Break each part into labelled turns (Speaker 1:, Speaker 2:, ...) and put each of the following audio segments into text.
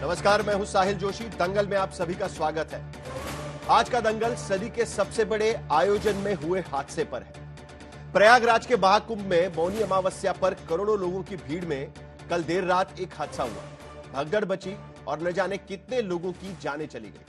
Speaker 1: नमस्कार, मैं हूं साहिल जोशी। दंगल में आप सभी का स्वागत है। आज का दंगल सदी के सबसे बड़े आयोजन में हुए हादसे पर है। प्रयागराज के महाकुंभ में मौनी अमावस्या पर करोड़ों लोगों की भीड़ में कल देर रात एक हादसा हुआ। भगदड़ बची और न जाने कितने लोगों की जानें चली गई।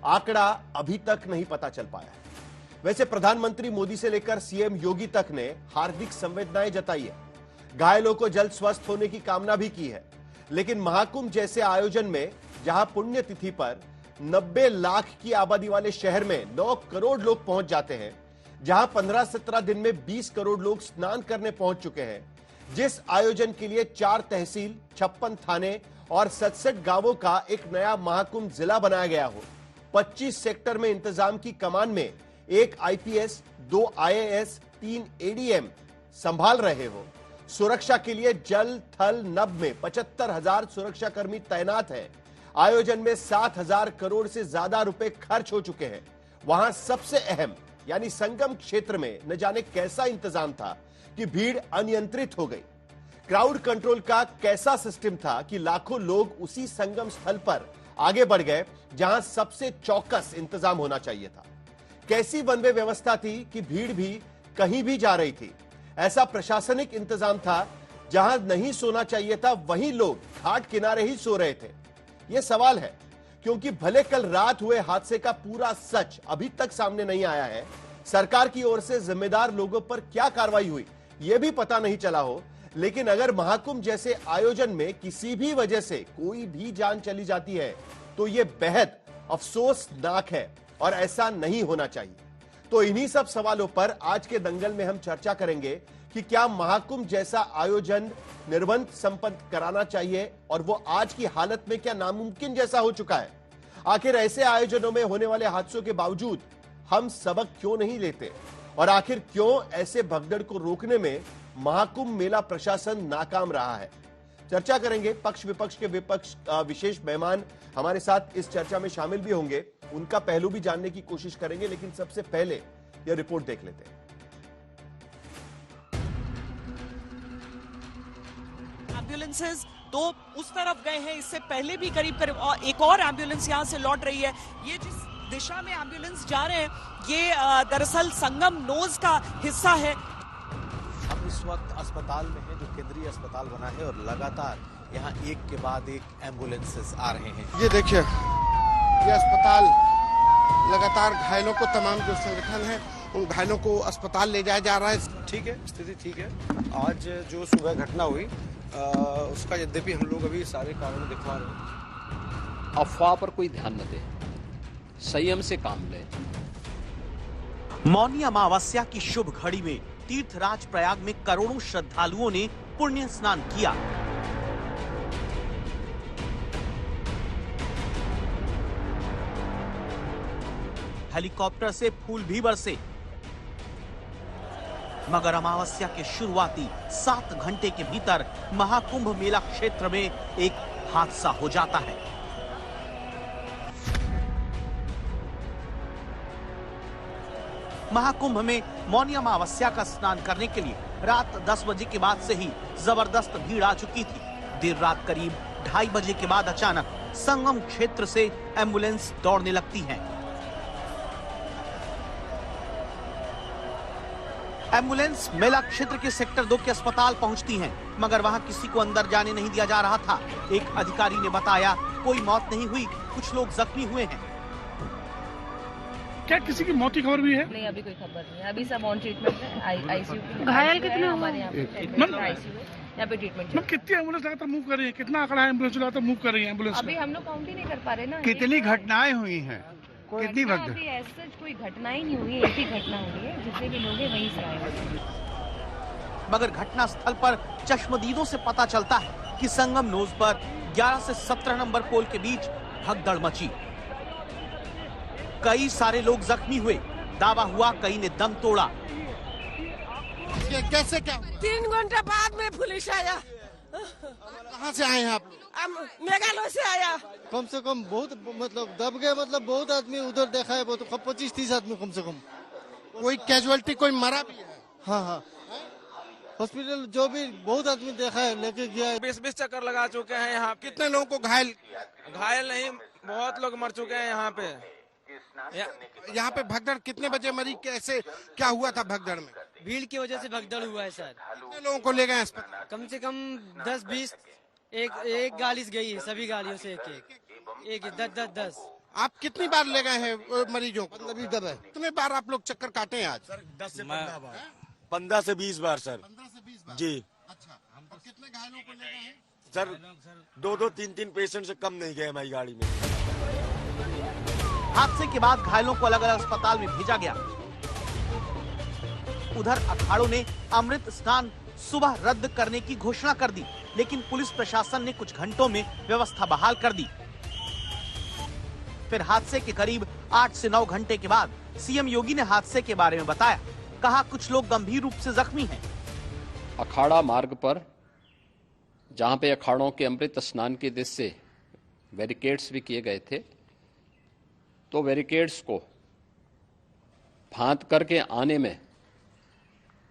Speaker 1: आंकड़ा अभी तक नहीं पता चल पाया है। वैसे प्रधानमंत्री मोदी से लेकर सीएम योगी तक ने हार्दिक संवेदनाएं जताई है। घायलों को जल्द स्वस्थ होने की कामना भी की है। लेकिन महाकुंभ जैसे आयोजन में जहां पुण्यतिथि पर 90 लाख की आबादी वाले शहर में 9 करोड़ लोग पहुंच जाते हैं, जहां 15-17 दिन में 20 करोड़ लोग स्नान करने पहुंच चुके हैं, जिस आयोजन के लिए 4 तहसील, 56 थाने और 67 गांवों का एक नया महाकुंभ जिला बनाया गया हो, 25 सेक्टर में इंतजाम की कमान में एक आईपीएस, 2 आईएएस, 3 एडीएम संभाल रहे हो, सुरक्षा के लिए जल, थल, नभ में 75,000 सुरक्षाकर्मी तैनात हैं, आयोजन में 7,000 करोड़ से ज्यादा रुपए खर्च हो चुके हैं, वहां सबसे अहम यानी संगम क्षेत्र में न जाने कैसा इंतजाम था कि भीड़ अनियंत्रित हो गई। क्राउड कंट्रोल का कैसा सिस्टम था कि लाखों लोग उसी संगम स्थल पर आगे बढ़ गए जहां सबसे चौकस इंतजाम होना चाहिए था। कैसी वन वे व्यवस्था थी कि भीड़ भी कहीं भी जा रही थी। ऐसा प्रशासनिक इंतजाम था जहां नहीं सोना चाहिए था वहीं लोग घाट किनारे ही सो रहे थे। यह सवाल है क्योंकि भले कल रात हुए हादसे का पूरा सच अभी तक सामने नहीं आया है, सरकार की ओर से जिम्मेदार लोगों पर क्या कार्रवाई हुई यह भी पता नहीं चला हो, लेकिन अगर महाकुंभ जैसे आयोजन में किसी भी वजह से कोई भी जान चली जाती है तो यह बेहद अफसोसनाक है और ऐसा नहीं होना चाहिए। तो इन्हीं सब सवालों पर आज के दंगल में हम चर्चा करेंगे कि क्या महाकुंभ जैसा आयोजन निर्बंध संपन्न कराना चाहिए और वो आज की हालत में क्या नामुमकिन जैसा हो चुका है। आखिर ऐसे आयोजनों में होने वाले हादसों के बावजूद हम सबक क्यों नहीं लेते और आखिर क्यों ऐसे भगदड़ को रोकने में महाकुंभ मेला प्रशासन नाकाम रहा है। चर्चा करेंगे। पक्ष विपक्ष के विशेष मेहमान हमारे साथ इस चर्चा में शामिल भी होंगे, उनका पहलू भी जानने की कोशिश करेंगे, लेकिन सबसे पहले यह रिपोर्ट देख लेते हैं।
Speaker 2: एम्बुलेंसेज तो उस तरफ गए हैं, इससे पहले भी करीब एक और एम्बुलेंस यहां से लौट रही है। ये जिस दिशा में एम्बुलेंस जा रहे हैं ये दरअसल संगम नोज का हिस्सा है।
Speaker 3: हम इस वक्त अस्पताल में हैं, जो केंद्रीय अस्पताल बना है, और लगातार यहाँ एक के बाद एक एम्बुलेंसेस आ रहे हैं।
Speaker 4: ये देखिए, ये अस्पताल लगातार घायलों को, तमाम जो संगठन है उन घायलों को अस्पताल ले जाया जा रहा है।
Speaker 3: ठीक है, स्थिति ठीक है। आज जो सुबह घटना हुई उसका यद्यपि हम लोग अभी सारे कारण दिखवा रहे हैं।
Speaker 5: अफवाह पर कोई ध्यान न दे, संयम से काम ले।
Speaker 6: मौनी अमावस्या की शुभ घड़ी में तीर्थराज प्रयाग में करोड़ों श्रद्धालुओं ने पुण्य स्नान किया। हेलीकॉप्टर से फूल भी बरसे, मगर अमावस्या के शुरुआती 7 घंटे के भीतर महाकुंभ मेला क्षेत्र में एक हादसा हो जाता है। महाकुंभ में मौनी अमावस्या का स्नान करने के लिए रात 10 बजे के बाद से ही जबरदस्त भीड़ आ चुकी थी। देर रात करीब 2:30 बजे के बाद अचानक संगम क्षेत्र से एम्बुलेंस दौड़ने लगती हैं। एम्बुलेंस मेला क्षेत्र के सेक्टर 2 के अस्पताल पहुंचती हैं, मगर वहां किसी को अंदर जाने नहीं दिया जा रहा था। एक अधिकारी ने बताया कोई मौत नहीं हुई, कुछ लोग जख्मी हुए हैं।
Speaker 7: क्या किसी की मौत की खबर भी है?
Speaker 8: नहीं, अभी कोई खबर नहीं है। अभी सब ऑन ट्रीटमेंट है। आईसीयू
Speaker 7: घायल कितने
Speaker 8: हमारे यहाँ पे आईसीयू यहाँ पे ट्रीटमेंट।
Speaker 7: कितनी एम्बुलेंस लगातार मूव कर रही है? कितना आंकड़ा है एम्बुलेंस लगातार मूव कर रही है एम्बुलेंस?
Speaker 8: अभी हम लोग काउंट ही नहीं कर पा रहे ना।
Speaker 4: कितनी घटनाएं हुई हैं? कितनी भगदड़?
Speaker 8: अभी ऐसा कोई घटना ही नहीं हुई है, एक ही घटना हुई है। जितने भी लोग हैं वहीं से आए।
Speaker 6: मगर घटना स्थल पर चश्मदीदों से पता चलता है कि संगम नोज पर 11 से 17 नंबर पोल के बीच भगदड़ मची। कई सारे लोग जख्मी हुए। दावा हुआ कई ने दम तोड़ा।
Speaker 4: कैसे क्या?
Speaker 9: 3 घंटे बाद में पुलिस आया।
Speaker 4: कहाँ से आए हैं आप?
Speaker 9: मेघालय से आया।
Speaker 4: कम से कम बहुत मतलब दब गए, मतलब बहुत आदमी उधर देखा है, बहुत 25-30 आदमी कम से कम। कोई कैजुअलिटी, कोई मरा भी है? हाँ हाँ, हॉस्पिटल जो भी बहुत आदमी देखा है लेके गया है।
Speaker 9: 20 चक्कर लगा चुके हैं यहाँ।
Speaker 4: कितने लोगों को घायल
Speaker 9: नहीं, बहुत लोग मर चुके हैं यहाँ पे।
Speaker 4: यहाँ पे भगदड़ कितने बजे मरी, कैसे क्या हुआ था भगदड़ में?
Speaker 10: भीड़ की वजह से भगदड़ हुआ है सर।
Speaker 4: कितने लोगों को ले गए अस्पताल?
Speaker 10: कम से कम 10-20, एक गाड़ी से गई है, सभी गाड़ियों से एक 10।
Speaker 4: आप कितनी बार ले गए हैं मरीजों को? 15-20 बार। कितने बार आप लोग चक्कर काटे हैं आज?
Speaker 11: सर 10 से 15 बार। 15 से 20 बार सर।
Speaker 4: 15 से 20 बार
Speaker 11: जी।
Speaker 4: अच्छा, और कितने घायलों को ले गए हैं?
Speaker 11: सर 2-2, 3-3 पेशेंट से कम नहीं गए हमारी गाड़ी में।
Speaker 6: हादसे के बाद घायलों को अलग अलग अस्पताल में भेजा गया। उधर अखाड़ों ने अमृत स्नान सुबह रद्द करने की घोषणा कर दी, लेकिन पुलिस प्रशासन ने कुछ घंटों में व्यवस्था बहाल कर दी। फिर हादसे के करीब 8 से 9 घंटे के बाद सीएम योगी ने हादसे के बारे में बताया। कहा कुछ लोग गंभीर रूप से जख्मी हैं।
Speaker 5: अखाड़ा मार्ग पर जहां पे अखाड़ों के अमृत स्नान के दृश्य से बैरिकेड्स भी किए गए थे, तो बैरिकेड्स को फांद करके आने में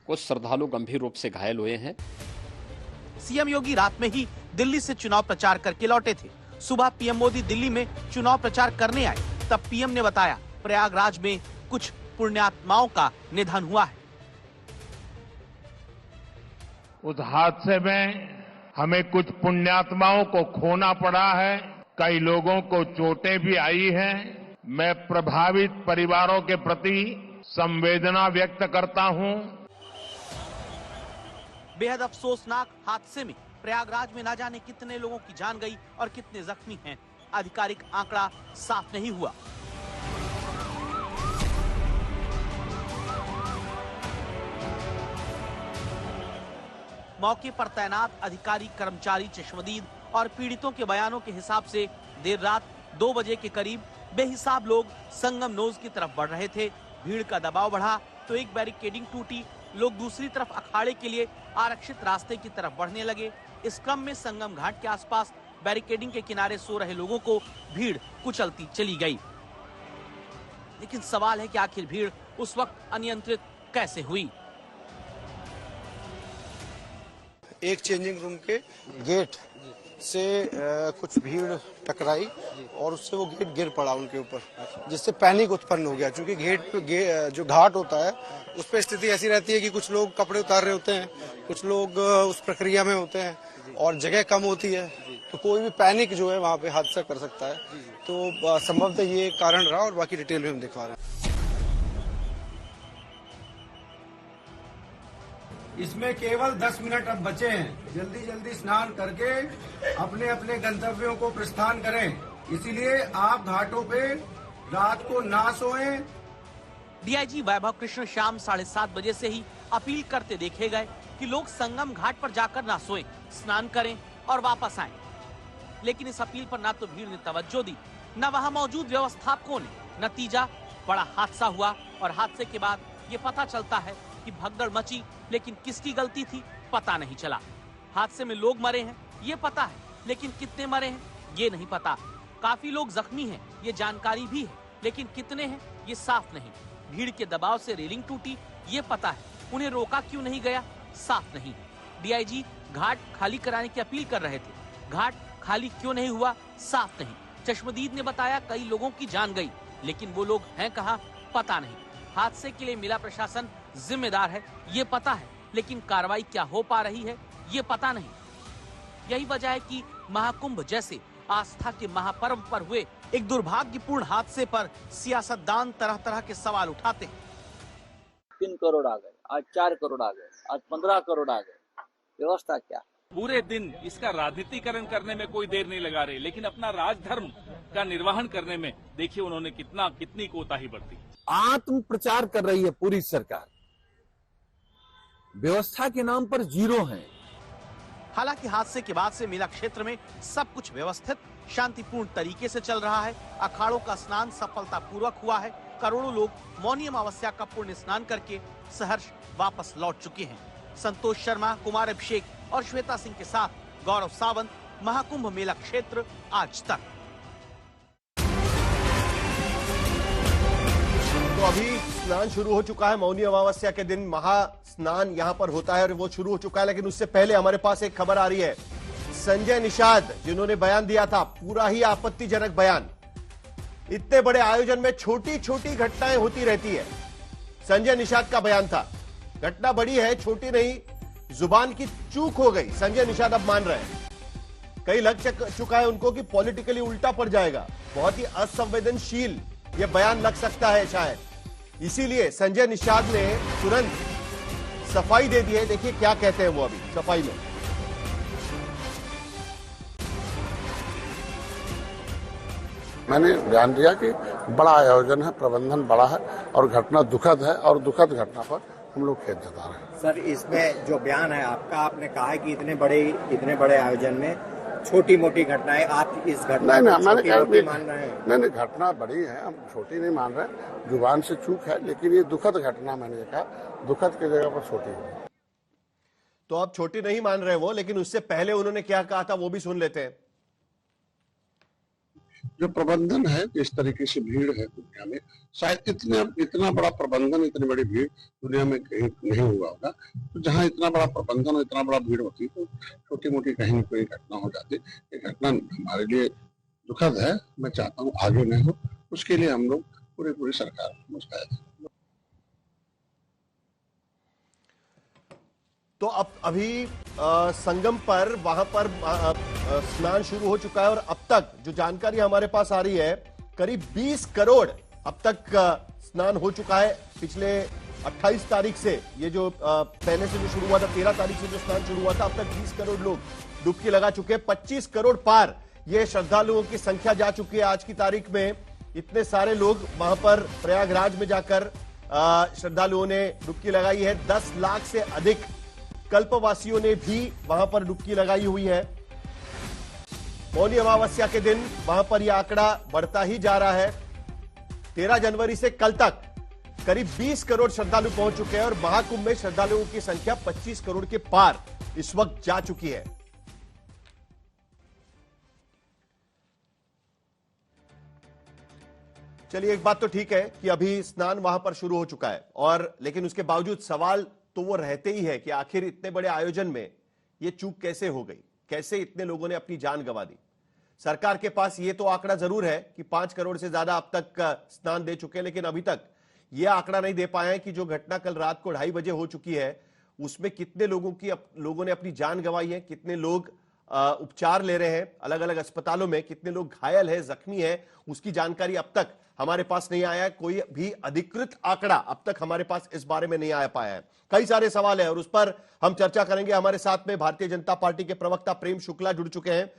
Speaker 5: कुछ श्रद्धालु गंभीर रूप से घायल हुए हैं।
Speaker 6: सीएम योगी रात में ही दिल्ली से चुनाव प्रचार करके लौटे थे। सुबह पीएम मोदी दिल्ली में चुनाव प्रचार करने आए, तब पीएम ने बताया प्रयागराज में कुछ पुण्यात्माओं का निधन हुआ है।
Speaker 12: उस हादसे में हमें कुछ पुण्यात्माओं को खोना पड़ा है, कई लोगों को चोटें भी आई हैं। मैं प्रभावित परिवारों के प्रति संवेदना व्यक्त करता हूं।
Speaker 6: बेहद अफसोसनाक हादसे में प्रयागराज में ना जाने कितने लोगों की जान गई और कितने जख्मी हैं, आधिकारिक आंकड़ा साफ नहीं हुआ। मौके पर तैनात अधिकारी कर्मचारी चश्मदीद और पीड़ितों के बयानों के हिसाब से देर रात 2 बजे के करीब बेहिसाब लोग संगम नोज की तरफ बढ़ रहे थे। भीड़ का दबाव बढ़ा तो एक बैरिकेडिंग टूटी, लोग दूसरी तरफ अखाड़े के लिए आरक्षित रास्ते की तरफ बढ़ने लगे। इस क्रम में संगम घाट के आसपास बैरिकेडिंग के किनारे सो रहे लोगों को भीड़ कुचलती चली गई। लेकिन सवाल है कि आखिर भीड़ उस वक्त अनियंत्रित कैसे हुई।
Speaker 13: एक चेंजिंग रूम के गेट से कुछ भीड़ टकराई और उससे वो गेट गिर पड़ा उनके ऊपर, जिससे पैनिक उत्पन्न हो गया। क्योंकि जो घाट होता है उस पर स्थिति ऐसी रहती है कि कुछ लोग कपड़े उतार रहे होते हैं, कुछ लोग उस प्रक्रिया में होते हैं और जगह कम होती है, तो कोई भी पैनिक जो है वहाँ पे हादसा कर सकता है। तो संभवतः ये कारण रहा और बाकी डिटेल में हम दिखा रहे हैं।
Speaker 14: इसमें केवल 10 मिनट अब बचे हैं। जल्दी जल्दी स्नान करके अपने अपने गंतव्यों को प्रस्थान करें। इसीलिए आप घाटों पे रात को ना सोएं।
Speaker 6: डीआईजी वैभव कृष्ण शाम 7:30 बजे से ही अपील करते देखे गए कि लोग संगम घाट पर जाकर ना सोएं, स्नान करें और वापस आएं। लेकिन इस अपील पर ना तो भीड़ ने तवज्जो दी, न वहां मौजूद व्यवस्थापकों ने। नतीजा बड़ा हादसा हुआ और हादसे के बाद ये पता चलता है कि भगदड़ मची, लेकिन किसकी गलती थी पता नहीं चला। हादसे में लोग मरे हैं ये पता है, लेकिन कितने मरे हैं ये नहीं पता। काफी लोग जख्मी हैं ये जानकारी भी है, लेकिन कितने हैं ये साफ नहीं। भीड़ के दबाव से रेलिंग टूटी ये पता है, उन्हें रोका क्यों नहीं गया साफ नहीं। डीआईजी घाट खाली कराने की अपील कर रहे थे, घाट खाली क्यों नहीं हुआ साफ नहीं। चश्मदीद ने बताया कई लोगों की जान गई, लेकिन वो लोग हैं कहाँ पता नहीं। हादसे के लिए मिला प्रशासन जिम्मेदार है ये पता है, लेकिन कार्रवाई क्या हो पा रही है ये पता नहीं। यही वजह है कि महाकुंभ जैसे आस्था के महापर्व पर हुए एक दुर्भाग्यपूर्ण हादसे पर सियासतदान तरह तरह के सवाल उठाते हैं।
Speaker 15: 3 करोड़ आ गए, आज 4 करोड़ आ गए, आज 15 करोड़ आ गए, व्यवस्था क्या?
Speaker 16: पूरे दिन इसका राजनीतिकरण करने में कोई देर नहीं लगा रहे, लेकिन अपना राजधर्म का निर्वहन करने में देखिए उन्होंने कितनी कोताही बरती।
Speaker 17: आत्म प्रचार कर रही है पूरी सरकार, व्यवस्था के नाम पर जीरो है।
Speaker 6: हालांकि हादसे के बाद से मेला क्षेत्र में सब कुछ व्यवस्थित शांतिपूर्ण तरीके से चल रहा है। अखाड़ों का स्नान सफलतापूर्वक हुआ है। करोड़ों लोग मौनी अमावस्या का पुण्य स्नान करके सहर्ष वापस लौट चुके हैं। संतोष शर्मा, कुमार अभिषेक और श्वेता सिंह के साथ गौरव सावंत, महाकुंभ मेला क्षेत्र, आज तक।
Speaker 1: तो अभी स्नान शुरू हो चुका है। मौनी अमावस्या के दिन महा स्नान यहां पर होता है और वो शुरू हो चुका है। लेकिन उससे पहले हमारे पास एक खबर आ रही है। संजय निषाद जिन्होंने बयान दिया था, पूरा ही आपत्तिजनक बयान। इतने बड़े आयोजन में छोटी छोटी घटनाएं होती रहती है, संजय निषाद का बयान था। घटना बड़ी है, छोटी नहीं, जुबान की चूक हो गई, संजय निषाद अब मान रहे हैं। कई लग चुका है उनको कि पॉलिटिकली उल्टा पड़ जाएगा, बहुत ही असंवेदनशील यह बयान लग सकता है शायद। इसीलिए संजय निषाद ने तुरंत सफाई दे दी है। देखिए क्या कहते हैं वो अभी सफाई में।
Speaker 18: मैंने बयान दिया कि बड़ा आयोजन है, प्रबंधन बड़ा है और घटना दुखद है और दुखद घटना पर हम लोग खेद जता रहे हैं।
Speaker 19: सर, इसमें जो बयान है आपका, आपने कहा है कि इतने बड़े आयोजन में छोटी मोटी घटनाएं, आप इस घटना
Speaker 18: नहीं,
Speaker 19: छोटी मान रहे हैं?
Speaker 18: नहीं, घटना बड़ी है, हम छोटी नहीं मान रहे, जुबान से चूक है, लेकिन ये दुखद घटना मैंने कहा, दुखद की जगह पर छोटी है।
Speaker 1: तो अब छोटी नहीं मान रहे वो, लेकिन उससे पहले उन्होंने क्या कहा था वो भी सुन लेते हैं।
Speaker 18: जो प्रबंधन है, इस तरीके से भीड़ है दुनिया में, शायद इतना बड़ा प्रबंधन, इतनी बड़ी भीड़ दुनिया में कहीं नहीं हुआ होगा। तो जहाँ इतना बड़ा प्रबंधन और इतना बड़ा भीड़ होती तो छोटी मोटी कहीं कोई घटना हो जाती। ये घटना हमारे लिए दुखद है, मैं चाहता हूँ आगे न हो, उसके लिए हम लोग पूरी सरकार मुस्तैद है।
Speaker 1: तो अब अभी संगम पर वहां पर स्नान शुरू हो चुका है और अब तक जो जानकारी हमारे पास आ रही है, करीब 20 करोड़ अब तक स्नान हो चुका है। पिछले 28 तारीख से ये जो पहले से जो शुरू हुआ था, 13 तारीख से जो स्नान शुरू हुआ था, अब तक 20 करोड़ लोग डुबकी लगा चुके हैं। 25 करोड़ पार ये श्रद्धालुओं की संख्या जा चुकी है आज की तारीख में। इतने सारे लोग वहां पर प्रयागराज में जाकर श्रद्धालुओं ने डुबकी लगाई है। 10 लाख से अधिक कल्पवासियों ने भी वहां पर डुबकी लगाई हुई है। मौनी अमावस्या के दिन वहां पर यह आंकड़ा बढ़ता ही जा रहा है। 13 जनवरी से कल तक करीब 20 करोड़ श्रद्धालु पहुंच चुके हैं और महाकुंभ में श्रद्धालुओं की संख्या 25 करोड़ के पार इस वक्त जा चुकी है। चलिए, एक बात तो ठीक है कि अभी स्नान वहां पर शुरू हो चुका है, और लेकिन उसके बावजूद सवाल तो वो रहते ही है कि आखिर इतने बड़े आयोजन में ये चूक कैसे हो गई, कैसे इतने लोगों ने अपनी जान गंवा दी। सरकार के पास ये तो आंकड़ा जरूर है कि 5 करोड़ से ज्यादा अब तक स्नान दे चुके हैं, लेकिन अभी तक ये आंकड़ा नहीं दे पाए हैं कि जो घटना कल रात को 2:30 बजे हो चुकी है उसमें कितने लोगों ने अपनी जान गंवाई है, कितने लोग उपचार ले रहे हैं अलग अलग अस्पतालों में, कितने लोग घायल है, जख्मी है, उसकी जानकारी अब तक हमारे पास नहीं आया है। कोई भी अधिकृत आंकड़ा अब तक हमारे पास इस बारे में नहीं आ पाया है। कई सारे सवाल है और उस पर हम चर्चा करेंगे। हमारे साथ में भारतीय जनता पार्टी के प्रवक्ता प्रेम शुक्ला जुड़ चुके हैं,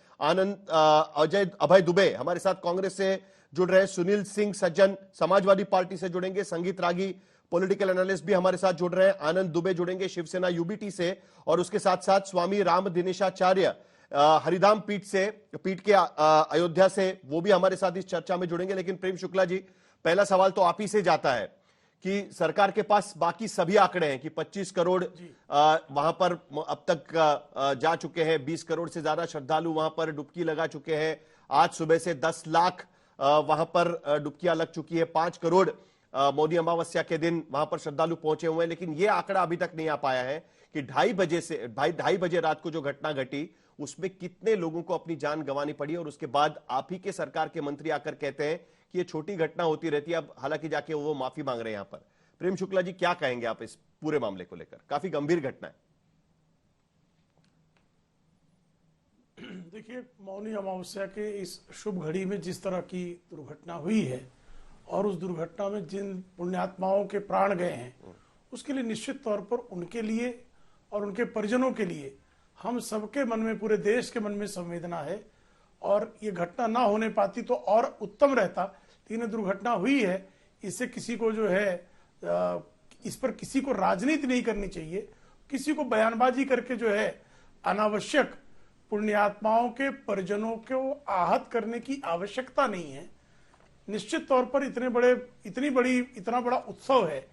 Speaker 1: अभय दुबे हमारे साथ कांग्रेस से जुड़ रहे हैं, सुनील सिंह सज्जन समाजवादी पार्टी से जुड़ेंगे, संगीत रागी पॉलिटिकल एनालिस्ट भी हमारे साथ जुड़ रहे हैं, आनंद दुबे जुड़ेंगे शिवसेना यूबीटी से, और उसके साथ साथ स्वामी राम दिनेशाचार्य हरिधाम पीठ के अयोध्या से, वो भी हमारे साथ इस चर्चा में जुड़ेंगे। लेकिन प्रेम शुक्ला जी, पहला सवाल तो आप ही से जाता है कि सरकार के पास बाकी सभी आंकड़े हैं कि 25 करोड़ वहां पर अब तक जा चुके हैं, 20 करोड़ से ज्यादा श्रद्धालु वहां पर डुबकी लगा चुके हैं, आज सुबह से 10 लाख वहां पर डुबकियां लग चुकी है, 5 करोड़ मौनी अमावस्या के दिन वहां पर श्रद्धालु पहुंचे हुए हैं। लेकिन यह आंकड़ा अभी तक नहीं आ पाया है कि 2:30 बजे रात को जो घटना घटी उसमें कितने लोगों को अपनी जान गंवानी पड़ी, और उसके बाद आप ही के सरकार के मंत्री आकर कहते हैं कि ये छोटी घटना होती रहती है। अब हालांकि जाके वो माफी मांग रहे हैं यहां पर। प्रेम शुक्ला जी, क्या कहेंगे आप इस पूरे मामले को लेकर? काफी गंभीर घटना है।
Speaker 7: देखिए, मौनी अमावस्या के इस शुभ घड़ी में जिस तरह की दुर्घटना हुई है और उस दुर्घटना में जिन पुण्यात्माओं के प्राण गए हैं, उसके लिए निश्चित तौर पर उनके लिए और उनके परिजनों के लिए हम सबके मन में, पूरे देश के मन में संवेदना है। और ये घटना ना होने पाती तो और उत्तम रहता, लेकिन दुर्घटना हुई है, इससे किसी को जो है इस पर किसी को राजनीति नहीं करनी चाहिए, किसी को बयानबाजी करके जो है अनावश्यक पुण्यात्माओं के परिजनों को आहत करने की आवश्यकता नहीं है। निश्चित तौर पर इतना बड़ा उत्सव है,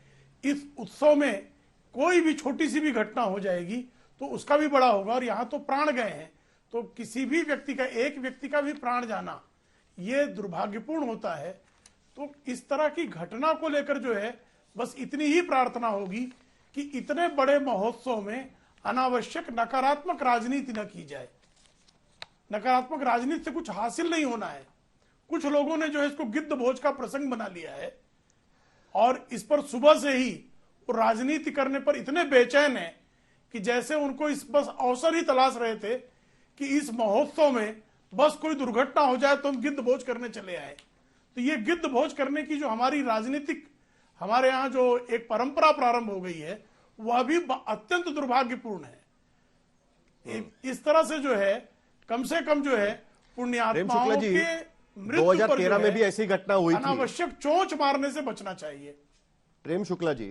Speaker 7: इस उत्सव में कोई भी छोटी सी भी घटना हो जाएगी तो उसका भी बड़ा होगा। और यहाँ तो प्राण गए हैं, तो किसी भी व्यक्ति का, एक व्यक्ति का भी प्राण जाना ये दुर्भाग्यपूर्ण होता है। तो इस तरह की घटना को लेकर जो है बस इतनी ही प्रार्थना होगी कि इतने बड़े महोत्सव में अनावश्यक नकारात्मक राजनीति न की जाए। नकारात्मक राजनीति से कुछ हासिल नहीं होना है। कुछ लोगों ने जो है इसको गिद्ध भोज का प्रसंग बना लिया है और इस पर सुबह से ही वो राजनीति करने पर इतने बेचैन है कि जैसे उनको इस बस अवसर ही तलाश रहे थे कि इस महोत्सव में बस कोई दुर्घटना हो जाए तो हम गिद्ध भोज करने चले आए। तो ये गिद्ध भोज करने की जो हमारी राजनीतिक हमारे यहाँ जो एक परंपरा प्रारंभ हो गई है वह भी अत्यंत दुर्भाग्यपूर्ण है। इस तरह से जो है कम से कम जो है पुण्यात्माओं के मृत्यु
Speaker 1: 2013 में भी ऐसी घटना हुई थी।
Speaker 7: अनावश्यक चोंच मारने से बचना चाहिए।
Speaker 1: प्रेम शुक्ला जी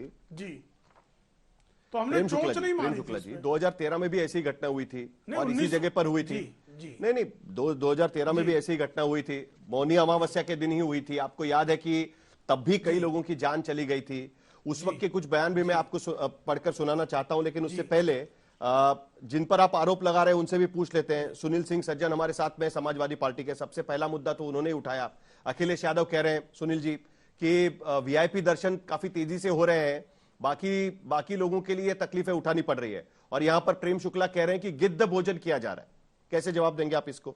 Speaker 7: तो हमने चोंच नहीं मारी।
Speaker 1: प्रेम शुक्ला जी 2013 में भी ऐसी घटना हुई थी और इसी जगह पर हुई थी। नहीं 2013 में भी ऐसी घटना हुई थी, मौनी अमावस्या के दिन ही हुई थी। आपको याद है कि तब भी कई लोगों की जान चली गई थी। उस वक्त के कुछ बयान भी मैं आपको पढ़कर सुनाना चाहता हूं, लेकिन उससे पहले जिन पर आप आरोप लगा रहे हैं उनसे भी पूछ लेते हैं। सुनील सिंह सज्जन हमारे साथ में, समाजवादी पार्टी के। सबसे पहला मुद्दा तो उन्होंने उठाया। अखिलेश यादव कह रहे हैं सुनील जी कि वीआईपी दर्शन काफी तेजी से हो रहे हैं, बाकी लोगों के लिए तकलीफें उठानी पड़ रही है। और यहां पर प्रेम शुक्ला कह रहे हैं कि गिद्ध भोजन किया जा रहा है। कैसे जवाब देंगे आप इसको?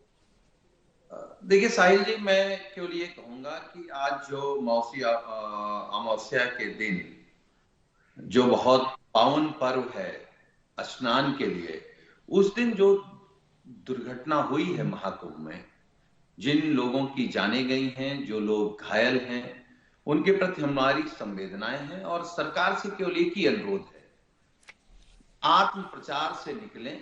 Speaker 20: देखिए साहिल जी, मैं केवल ये कहूंगा कि आज जो अमावस्या के दिन जो बहुत पावन पर्व है स्नान के लिए, उस दिन जो दुर्घटना हुई है महाकुंभ में, जिन लोगों की जानें गई हैं, जो लोग घायल हैं, उनके प्रति हमारी संवेदनाएं हैं। और सरकार से केवल एक ही अनुरोध है, आत्म प्रचार से निकलें,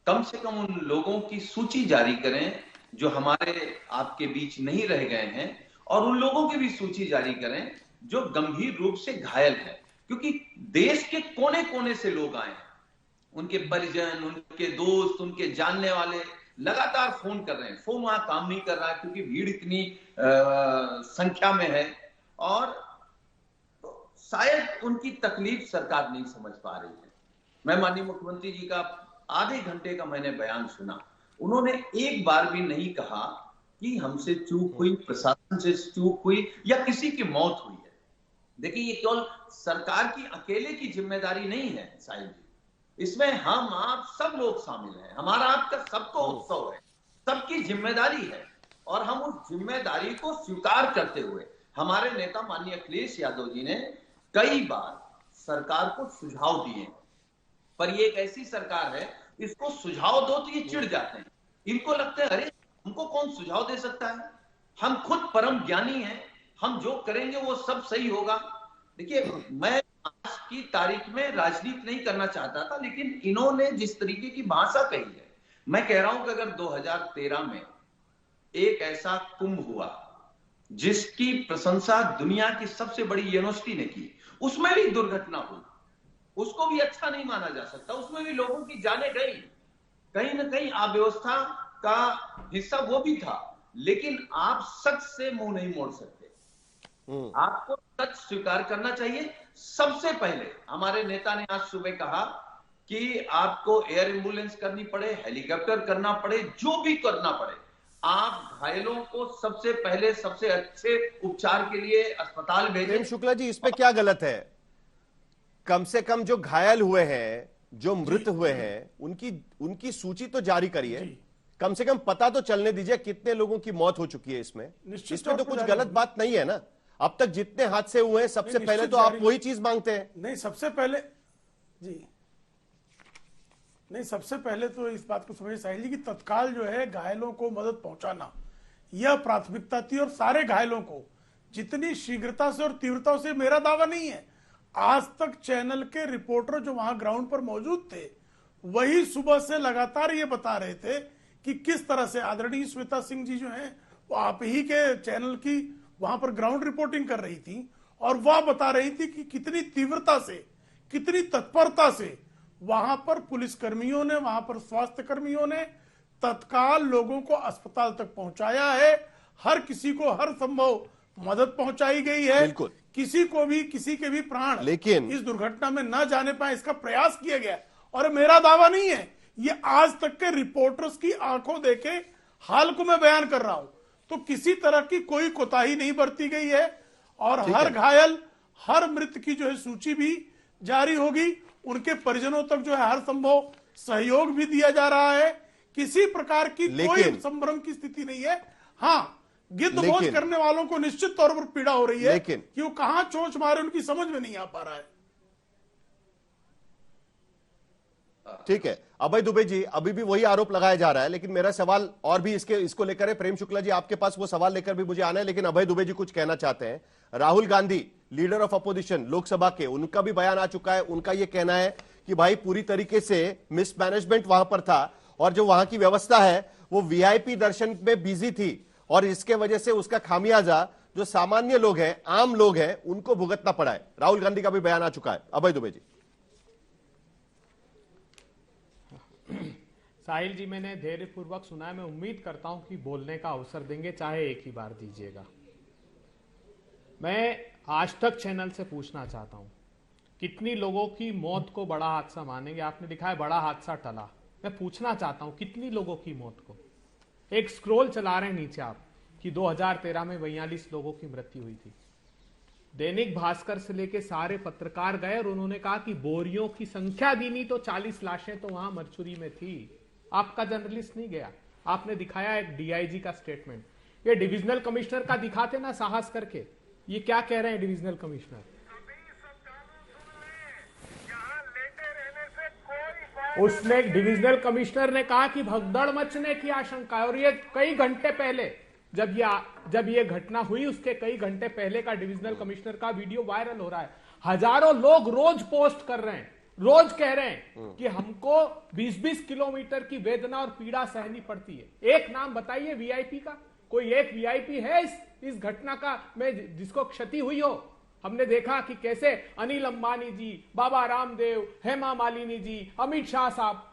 Speaker 20: कम से कम उन लोगों की सूची जारी करें जो हमारे आपके बीच नहीं रह गए हैं, और उन लोगों की भी सूची जारी करें जो गंभीर रूप से घायल हैं। क्योंकि देश के कोने कोने से लोग आए हैं, उनके परिजन, उनके दोस्त, उनके जानने वाले लगातार फोन कर रहे हैं। फोन वहां काम नहीं कर रहा है क्योंकि भीड़ इतनी संख्या में है और शायद उनकी तकलीफ सरकार नहीं समझ पा रही है। मैं माननीय मुख्यमंत्री जी का आधे घंटे का मैंने बयान सुना, उन्होंने एक बार भी नहीं कहा कि हमसे चूक हुई, प्रशासन से चूक हुई या किसी की मौत हुई है। देखिए, ये केवल सरकार की अकेले की जिम्मेदारी नहीं है साहिल जी, इसमें हम आप सब लोग शामिल हैं। हमारा आपका सबका उत्सव है, सबकी जिम्मेदारी है, और हम उस जिम्मेदारी को स्वीकार करते हुए हमारे नेता माननीय अखिलेश यादव जी ने कई बार सरकार को सुझाव दिए, पर ये एक ऐसी सरकार है, इसको सुझाव दो तो ये चिढ़ जाते हैं। इनको लगता है अरे हमको कौन सुझाव दे सकता है, हम खुद परम ज्ञानी हैं, हम जो करेंगे वो सब सही होगा। देखिए, मैं आज की तारीख में राजनीति नहीं करना चाहता था, लेकिन इन्होंने जिस तरीके की भाषा कही है, मैं कह रहा हूं कि अगर 2013 में एक ऐसा कुंभ हुआ जिसकी प्रशंसा दुनिया की सबसे बड़ी यूनिवर्सिटी ने की, उसमें भी दुर्घटना हुई, उसको भी अच्छा नहीं माना जा सकता। उसमें भी लोगों की जाने गई, कहीं ना कहीं अव्यवस्था का हिस्सा वो भी था, लेकिन आप सच से मुंह नहीं मोड़ सकते। आपको सच स्वीकार करना चाहिए। सबसे पहले हमारे नेता ने आज सुबह कहा कि आपको एयर एम्बुलेंस करनी पड़े, हेलीकॉप्टर करना पड़े, जो भी करना पड़े, आप घायलों को सबसे पहले सबसे अच्छे उपचार के लिए अस्पताल भेजें।
Speaker 1: शुक्ला जी, इस पे क्या गलत है? कम से कम जो घायल हुए हैं, जो मृत हुए हैं, उनकी सूची तो जारी करिए। कम से कम पता तो चलने दीजिए कितने लोगों की मौत हो चुकी है। इसमें तो कुछ गलत बात नहीं है ना। अब तक जितने हादसे हुए हैं, सबसे पहले तो आप वही चीज मांगते हैं।
Speaker 7: नहीं, सबसे पहले नहीं, सबसे पहले तो इस बात को समझिए साहिल जी कि तत्काल जो है घायलों को मदद पहुंचाना, यह प्राथमिकता थी। और सारे घायलों को जितनी शीघ्रता से और तीव्रता से, मेरा दावा नहीं है, आज तक चैनल के रिपोर्टर जो वहां ग्राउंड पर मौजूद थे, वही सुबह से लगातार ये बता रहे थे कि किस तरह से आदरणीय श्वेता सिंह जी जो हैं, वो आप ही के चैनल की वहां पर ग्राउंड रिपोर्टिंग कर रही थी, और वह बता रही थी कि कितनी तीव्रता से, कितनी तत्परता से वहां पर पुलिसकर्मियों ने, वहां पर स्वास्थ्य कर्मियों ने तत्काल लोगों को अस्पताल तक पहुंचाया है। हर किसी को हर संभव मदद पहुंचाई गई है। किसी को भी, किसी के भी प्राण लेकिन इस दुर्घटना में न जाने पाए, इसका प्रयास किया गया। और मेरा दावा नहीं है, ये आज तक के रिपोर्टर्स की आंखों देखे हाल को मैं बयान कर रहा हूं। तो किसी तरह की कोई कोताही नहीं बरती गई है, और हर घायल, हर मृत की जो है सूची भी जारी होगी, उनके परिजनों तक जो है हर संभव सहयोग भी दिया जा रहा है। किसी प्रकार की कोई संभ्रम की स्थिति नहीं है। हाँ, गिद्धभोज करने वालों को निश्चित तौर पर पीड़ा हो रही है कि वो कहां चोंच मारे उनकी समझ में नहीं आ पा रहा है।
Speaker 1: ठीक है अभय दुबे जी, अभी भी वही आरोप लगाया जा रहा है, लेकिन मेरा सवाल और भी इसको लेकर है। प्रेम शुक्ला जी, आपके पास वो सवाल लेकर भी मुझे आना है, लेकिन अभय दुबे जी कुछ कहना चाहते हैं। Rahul Gandhi leader of opposition Lok Sabha के, उनका भी बयान आ चुका है। उनका यह कहना है कि भाई पूरी तरीके से मिसमैनेजमेंट वहां पर था और जो वहां की व्यवस्था है वो वीआईपी दर्शन में बिजी थी और इसके वजह से उसका खामियाजा जो सामान्य लोग हैं, आम लोग हैं, उनको भुगतना पड़ा है। राहुल गांधी का भी बयान आ चुका है। अभय दुबे जी।
Speaker 21: साहिल जी, मैंने धैर्यपूर्वक सुना है। मैं उम्मीद करता हूं कि बोलने का अवसर देंगे, चाहे एक ही बार दीजिएगा। मैं आज तक चैनल से पूछना चाहता हूं, कितनी लोगों की मौत को बड़ा हादसा मानेंगे? आपने दिखा है बड़ा हादसा टला। मैं पूछना चाहता हूं कितनी लोगों की मौत को? एक स्क्रॉल चला रहे हैं नीचे आप कि 2013 में 42 लोगों की मृत्यु हुई थी। दैनिक भास्कर से लेके सारे पत्रकार गए और उन्होंने कहा कि बोरियों की संख्या गिनी तो 40 लाशें तो वहां मरचुरी में थी। आपका जर्नलिस्ट नहीं गया, आपने दिखाया एक डीआईजी का स्टेटमेंट। ये डिविजनल कमिश्नर का दिखाते ना साहस करके। ये क्या कह रहे हैं डिविजनल कमिश्नर? उसने डिविजनल कमिश्नर ने कहा कि भगदड़ मचने की आशंका है, और ये कई घंटे पहले जब ये घटना हुई उसके कई घंटे पहले का डिविजनल कमिश्नर का वीडियो वायरल हो रहा है। हजारों लोग रोज पोस्ट कर रहे हैं, रोज कह रहे हैं कि हमको 20-20 किलोमीटर की वेदना और पीड़ा सहनी पड़ती है। एक नाम बताइए वीआईपी का, कोई एक वीआईपी है इस घटना का में जिसको क्षति हुई हो? हमने देखा कि कैसे अनिल अंबानी जी, बाबा रामदेव, हेमा मालिनी जी, अमित शाह साहब,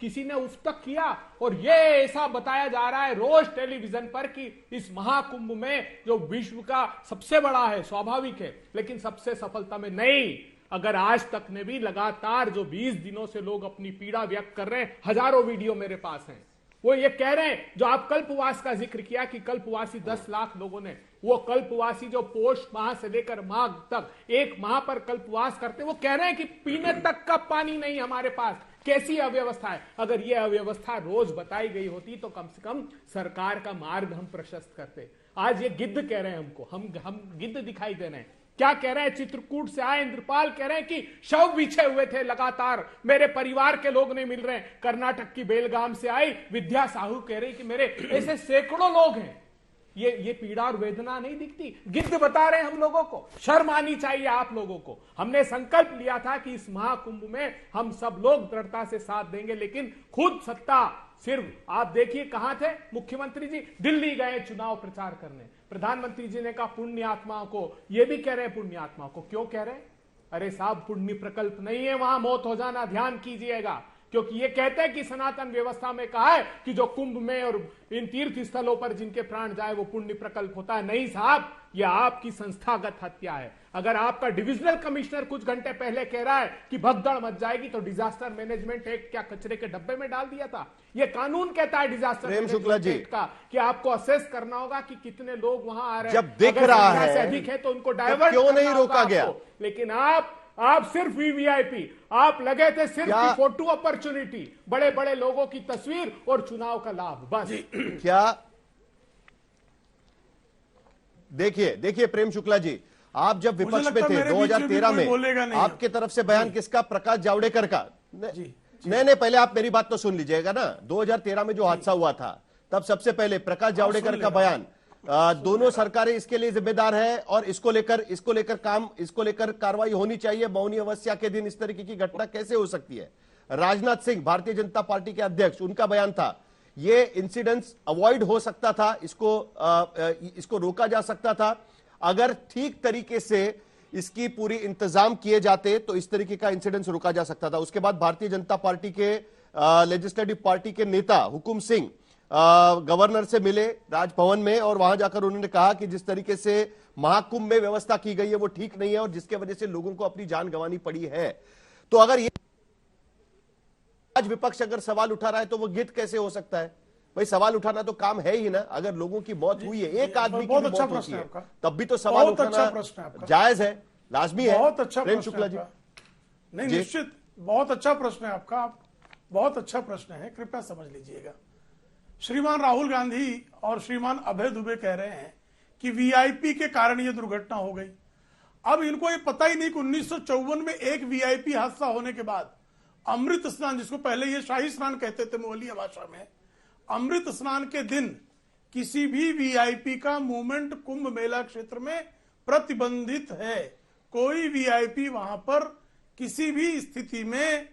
Speaker 21: किसी ने उस तक किया। और ये ऐसा बताया जा रहा है रोज टेलीविजन पर कि इस महाकुंभ में जो विश्व का सबसे बड़ा है, स्वाभाविक है, लेकिन सबसे सफलता में नहीं। अगर आज तक ने भी लगातार जो 20 दिनों से लोग अपनी पीड़ा व्यक्त कर रहे हैं, हजारों वीडियो मेरे पास हैं, वो ये कह रहे हैं, जो आप कल्पवास का जिक्र किया कि कल्पवासी 10 लाख लोगों ने, वो कल्पवासी जो पोष माह से लेकर माघ तक एक माह पर कल्पवास करते, वो कह रहे हैं कि पीने तक का पानी नहीं हमारे पास। कैसी अव्यवस्था है? अगर ये अव्यवस्था रोज बताई गई होती तो कम से कम सरकार का मार्ग हम प्रशस्त करते। आज ये गिद्ध कह रहे हैं हमको, हम गिद्ध दिखाई दे रहे हैं। क्या कह रहे हैं? चित्रकूट से आए इंद्रपाल कह रहे हैं कि शव बिछे हुए थे लगातार, मेरे परिवार के लोग नहीं मिल रहे हैं। कर्नाटक की बेलगाम से आई विद्या साहू कह रही कि मेरे ऐसे सैकड़ों लोग हैं। ये पीड़ा और वेदना नहीं दिखती? गिद्ध बता रहे हैं हम लोगों को। शर्म आनी चाहिए आप लोगों को। हमने संकल्प लिया था कि इस महाकुंभ में हम सब लोग दृढ़ता से साथ देंगे, लेकिन खुद सत्ता सिर्फ आप देखिए कहां थे मुख्यमंत्री जी? दिल्ली गए चुनाव प्रचार करने। प्रधानमंत्री जी ने कहा पुण्यात्माओं को, ये भी कह रहे हैं पुण्यात्माओं को। क्यों कह रहे हैं? अरे साहब, पुण्य प्रकल्प नहीं है वहां मौत हो जाना, ध्यान कीजिएगा। क्योंकि ये कहते हैं कि सनातन व्यवस्था में कहा है कि जो कुंभ में और इन तीर्थ स्थलों पर जिनके प्राण जाए वो पुण्य प्रकल्प होता है। नहीं साहब, यह आपकी संस्थागत हत्या है। अगर आपका डिविजनल कमिश्नर कुछ घंटे पहले कह रहा है कि भगदड़ मच जाएगी, तो डिजास्टर मैनेजमेंट एक्ट क्या कचरे के डब्बे में डाल दिया था? ये कानून कहता है डिजास्टर मैनेजमेंट एक्ट का कि आपको असेस करना होगा कि कितने लोग वहां आ रहे हैं।
Speaker 1: जब दिख रहा है
Speaker 21: से अधिक है तो उनको डाइवर्ट
Speaker 1: क्यों नहीं रोका गया?
Speaker 21: लेकिन आप सिर्फ वीवीआईपी, आप लगे थे सिर्फ फोटो अपॉर्चुनिटी, बड़े बड़े लोगों की तस्वीर और चुनाव का लाभ, बस।
Speaker 1: क्या देखिए प्रेम शुक्ला जी, आप जब विपक्ष में थे 2013 में, आपके तरफ से बयान किसका? प्रकाश जावड़ेकर का। नहीं, पहले आप मेरी बात तो सुन लीजिएगा ना। 2013 में जो हादसा हुआ था तब सबसे पहले प्रकाश जावड़ेकर का बयान, दोनों सरकारें इसके लिए जिम्मेदार है और इसको लेकर कार्रवाई होनी चाहिए। मौनी अमावस्या के दिन इस तरीके की घटना कैसे हो सकती है? राजनाथ सिंह भारतीय जनता पार्टी के अध्यक्ष, उनका बयान था ये इंसिडेंट्स अवॉइड हो सकता था, इसको रोका जा सकता था। अगर ठीक तरीके से इसकी पूरी इंतजाम किए जाते तो इस तरीके का इंसिडेंट्स रोका जा सकता था। उसके बाद भारतीय जनता पार्टी के लेजिस्लेटिव पार्टी के नेता हुकुम सिंह गवर्नर से मिले राजभवन में और वहां जाकर उन्होंने कहा कि जिस तरीके से महाकुंभ में व्यवस्था की गई है वो ठीक नहीं है और जिसके वजह से लोगों को अपनी जान गंवानी पड़ी है। तो अगर ये आज विपक्ष अगर सवाल उठा रहा है तो वो गिद्ध कैसे हो सकता है? भाई सवाल उठाना तो काम है ही ना। अगर लोगों की मौत हुई है, एक आदमी की
Speaker 7: बहुत
Speaker 1: भी
Speaker 7: अच्छा
Speaker 1: मौत होती
Speaker 7: प्रश्न है
Speaker 1: है,
Speaker 7: आपका।
Speaker 1: तब भी तो सवाल
Speaker 7: बहुत अच्छा
Speaker 1: उठाना
Speaker 7: प्रश्न है आपका।
Speaker 1: जायज है, लाजमी है।
Speaker 7: बहुत अच्छा
Speaker 1: प्रेम
Speaker 7: प्रश्न
Speaker 1: शुक्ला
Speaker 7: है
Speaker 1: जी।
Speaker 7: आपका। नहीं, निश्चित बहुत अच्छा प्रश्न है आपका। आप बहुत अच्छा प्रश्न है, कृपया समझ लीजिएगा। श्रीमान राहुल गांधी और श्रीमान अभय दुबे कह रहे हैं कि वीआईपी के कारण ये दुर्घटना हो गई। अब इनको ये पता ही नहीं कि 1954 में एक वीआईपी हादसा होने के बाद अमृत स्नान, जिसको पहले ये शाही स्नान कहते थे मोहल्लिया भाषा में, अमृत स्नान के दिन किसी भी वीआईपी का मूवमेंट कुंभ मेला क्षेत्र में प्रतिबंधित है। कोई वीआईपी वहां पर किसी भी स्थिति में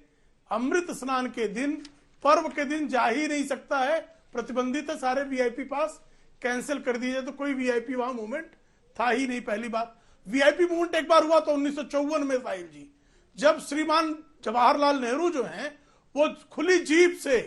Speaker 7: अमृत स्नान के दिन, पर्व के दिन जा ही नहीं सकता है, प्रतिबंधित है। सारे वीआईपी पास कैंसिल कर दिए जाए, तो कोई वीआईपी वहां मूवमेंट था ही नहीं। पहली बात, वीआईपी मूवमेंट एक बार हुआ तो 1954 में साहिब जी, जब श्रीमान जवाहरलाल नेहरू जो हैं वो खुली जीप से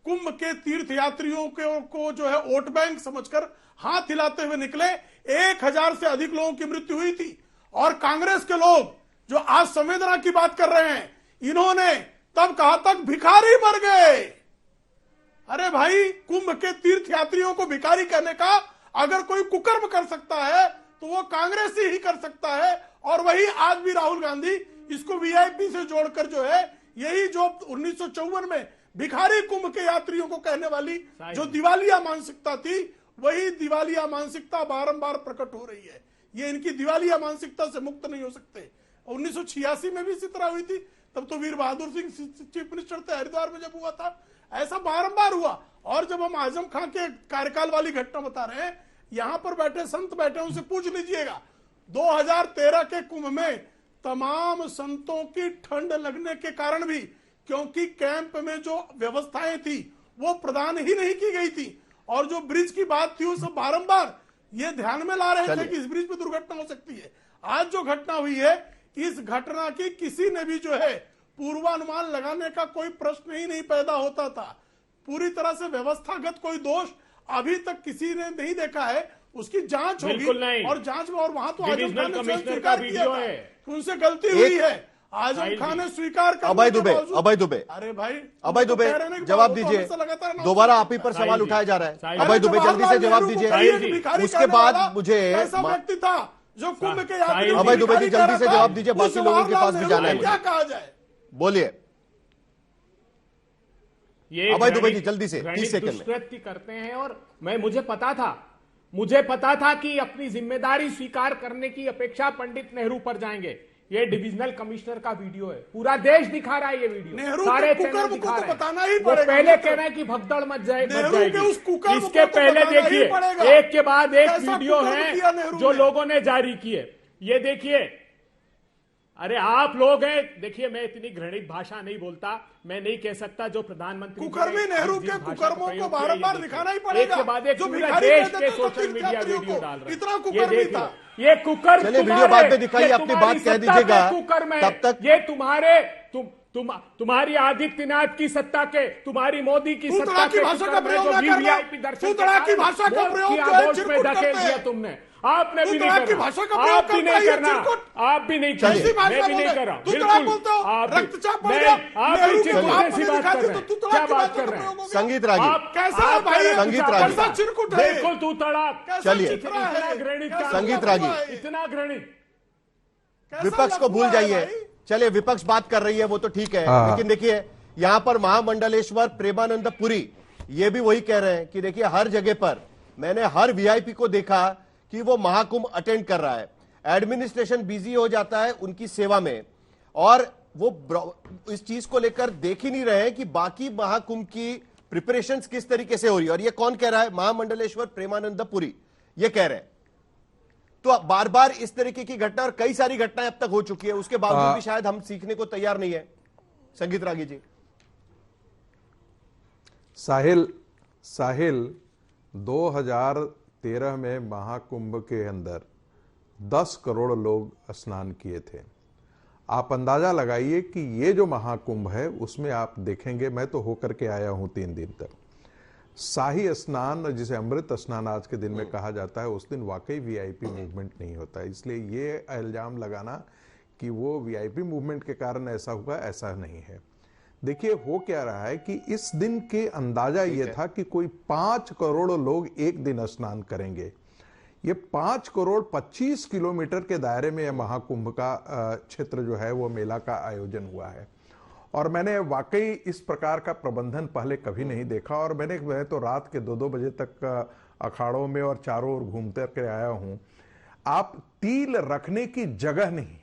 Speaker 7: कुंभ के तीर्थयात्रियों को जो है वोट बैंक समझकर हाथ हिलाते हुए निकले। 1000 से अधिक लोगों की मृत्यु हुई थी। और कांग्रेस के लोग जो आज संवेदना की बात कर रहे हैं, इन्होंने तब कहा तक भिखारी मर गए। अरे भाई, कुंभ के तीर्थयात्रियों को भिखारी कहने का अगर कोई कुकर्म कर सकता है तो वो कांग्रेस ही कर सकता है। और वही आज भी राहुल गांधी इसको वीआईपी से जोड़कर जो है, यही जो 1954 में भिखारी कुंभ के यात्रियों को कहने वाली जो दिवालिया मानसिकता थी, वही दिवालिया मानसिकता बारंबार प्रकट हो रही है। ये इनकी दिवालिया मानसिकता से मुक्त नहीं हो सकते। 1986 में भी इसी तरह हुई थी, तब तो वीर बहादुर सिंह चीफ मिनिस्टर थे, हरिद्वार में जब हुआ था ऐसा बारंबार हुआ। और जब हम आजम खां के कार्यकाल वाली घटना बता रहे हैं, यहां पर बैठे संत बैठे, उनसे पूछ लीजिएगा 2013 के कुंभ में तमाम संतों की ठंड लगने के कारण भी, क्योंकि कैंप में जो व्यवस्थाएं थी वो प्रदान ही नहीं की गई थी, और जो ब्रिज की बात थी वो सब बारंबार ये ध्यान में ला रहे थे कि इस ब्रिज पे दुर्घटना हो सकती है। आज जो घटना हुई है, इस घटना की किसी ने भी जो है पूर्वानुमान लगाने का कोई प्रश्न ही नहीं पैदा होता था। पूरी तरह से व्यवस्थागत कोई दोष अभी तक किसी ने नहीं देखा है। उसकी जांच होगी और जांच में, और वहां तो आजम खान ने स्वीकार किया था कि उनसे गलती हुई है। आजम खान ने स्वीकार कर।
Speaker 1: अभय दुबे, अभय दुबे,
Speaker 7: अरे भाई
Speaker 1: अभय दुबे जवाब दीजिए। दोबारा आप ही पर सवाल उठाया जा रहा है। अभय दुबे जल्दी से जवाब दीजिए, उसके बाद मुझे
Speaker 7: ऐसा व्यक्ति था जो कुंभ के यात्री।
Speaker 1: अभय दुबे जी जल्दी से जवाब दीजिए, बाकी लोगों के पास भी जाना है।
Speaker 7: क्या कहा जाए,
Speaker 1: बोलिए अभय दुबे जी, जल्दी से 30 सेकंड में।
Speaker 21: दुष्कृत्य करते हैं। और मुझे पता था कि अपनी जिम्मेदारी स्वीकार करने की अपेक्षा पंडित नेहरू पर जाएंगे। ये डिविजनल कमिश्नर का वीडियो है, पूरा देश दिखा रहा है ये वीडियो, सारे चैनल दिखा रहे हैं। वो पहले कह रहे हैं कि भगदड़ मच जाएगी। इसके पहले देखिए, एक के बाद एक वीडियो है जो लोगों ने जारी किए। ये देखिए, अरे आप लोग हैं, देखिए मैं इतनी घृणित भाषा नहीं बोलता, मैं नहीं कह सकता जो प्रधानमंत्री
Speaker 7: कुकर्मी नेहरू के कुकर्मों को बार-बार दिखाना ही पड़ेगा।
Speaker 21: एक के बाद एक पूरा देश के सोशल मीडिया वीडियो डाल रहे हैं।
Speaker 7: इतना कुकर्मी था।
Speaker 21: ये कुकर,
Speaker 1: चलिए वीडियो बाद में दिखाइए, अपनी बात कह दीजिएगा। तब तक
Speaker 21: ये तुम्हारी आदित्यनाथ की सत्ता के, तुम्हारी मोदी की सत्ता के
Speaker 7: भाषा का प्रयोग न करना, की भाषा का प्रयोग
Speaker 21: धकेल दिया तुमने। आपने भी नहीं करना, आप भी नहीं करना, आप भी नहीं करना, मैं भी नहीं कर रहा। बिल्कुल आप भी चिरकुट सी बात कर रहे हैं। क्या बात कर रहे हैं?
Speaker 1: संगीत रागी,
Speaker 7: कैसा भाई,
Speaker 1: संगीत रागी,
Speaker 21: बिल्कुल तू तड़ाक।
Speaker 1: चलिए
Speaker 21: इतना घृणित,
Speaker 1: संगीत रागी,
Speaker 21: इतना घृणित।
Speaker 1: विपक्ष को भूल जाइए। चलिए विपक्ष बात कर रही है वो तो ठीक है, लेकिन देखिए यहां पर महामंडलेश्वर प्रेमानंद पुरी ये भी वही कह रहे हैं कि देखिए हर जगह पर मैंने हर वीआईपी को देखा कि वो महाकुंभ अटेंड कर रहा है, एडमिनिस्ट्रेशन बिजी हो जाता है उनकी सेवा में, और वो इस चीज को लेकर देख ही नहीं रहे हैं कि बाकी महाकुंभ की प्रिपरेशंस किस तरीके से हो रही है। और ये कौन कह रहा है? महामंडलेश्वर प्रेमानंद पुरी ये कह रहे हैं। तो बार बार इस तरीके की घटना, और कई सारी घटनाएं अब तक हो चुकी है, उसके बावजूद भी शायद हम सीखने को तैयार नहीं है। संगीत रागी जी।
Speaker 2: साहिल 2013 में महाकुंभ के अंदर 10 करोड़ लोग स्नान किए थे। आप अंदाजा लगाइए कि ये जो महाकुंभ है उसमें आप देखेंगे, मैं तो होकर के आया हूं 3 दिन तक, शाही स्नान जिसे अमृत स्नान आज के दिन में कहा जाता है, उस दिन वाकई वीआईपी मूवमेंट नहीं होता। इसलिए ये इल्जाम लगाना कि वो वीआईपी मूवमेंट के कारण ऐसा हुआ, ऐसा नहीं है। देखिए हो क्या रहा है कि इस दिन के अंदाजा ये था कि कोई 5 करोड़ लोग एक दिन स्नान करेंगे। ये 5 करोड़ 25 किलोमीटर के दायरे में यह महाकुंभ का क्षेत्र जो है वो मेला का आयोजन हुआ है। और मैंने वाकई इस प्रकार का प्रबंधन पहले कभी नहीं देखा। और मैं तो रात के 2-2 बजे तक अखाड़ों में और चारों ओर घूमते कर आया हूं। आप तिल रखने की जगह नहीं,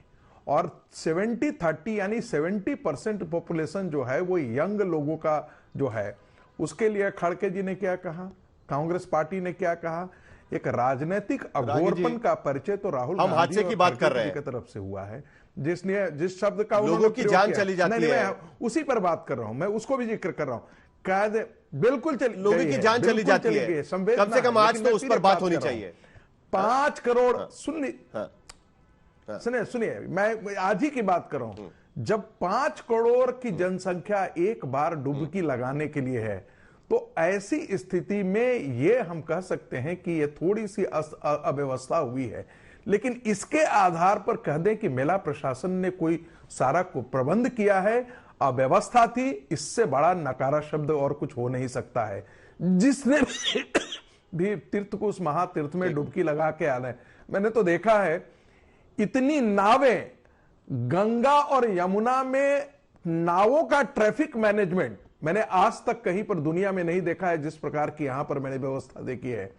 Speaker 2: और 70-30 यानी 70% पॉपुलेशन जो है वो यंग लोगों का जो है, उसके लिए खड़गे जी ने क्या कहा, कांग्रेस पार्टी ने क्या कहा, एक राजनीतिक अघोरपन का परिचय तो राहुल
Speaker 1: हम हादसे की बात कर रहे हैं
Speaker 2: की तरफ से हुआ है, जिस शब्द का
Speaker 1: लोगों की जान चली जाती है।
Speaker 2: मैं उसी पर बात कर रहा हूं, मैं उसको भी जिक्र कर रहा हूं। कायदे बिल्कुल
Speaker 1: लोगों की जान चली जाती है, कम से कम आज तो उस पर बात होनी चाहिए।
Speaker 2: 5 करोड़ सुनिए, मैं आज ही की बात कर रहा हूं। जब 5 करोड़ की जनसंख्या एक बार डुबकी लगाने के लिए है, तो ऐसी स्थिति में ये हम कह सकते हैं कि ये थोड़ी सी अव्यवस्था हुई है। लेकिन इसके आधार पर कह दें कि मेला प्रशासन ने कोई सारा को प्रबंध किया है, अव्यवस्था थी, इससे बड़ा नकारा शब्द और कुछ हो नहीं सकता है। जिसने भी तीर्थ को उस महातीर्थ में डुबकी लगा के आना है, मैंने तो देखा है इतनी नावें, गंगा और यमुना में नावों का ट्रैफिक मैनेजमेंट मैंने आज तक कहीं पर दुनिया में नहीं देखा है जिस प्रकार की यहां पर मैंने व्यवस्था देखी है।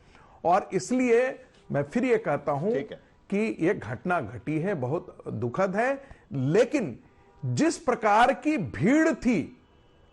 Speaker 2: और इसलिए मैं फिर यह कहता हूं कि यह घटना घटी है, बहुत दुखद है। लेकिन जिस प्रकार की भीड़ थी,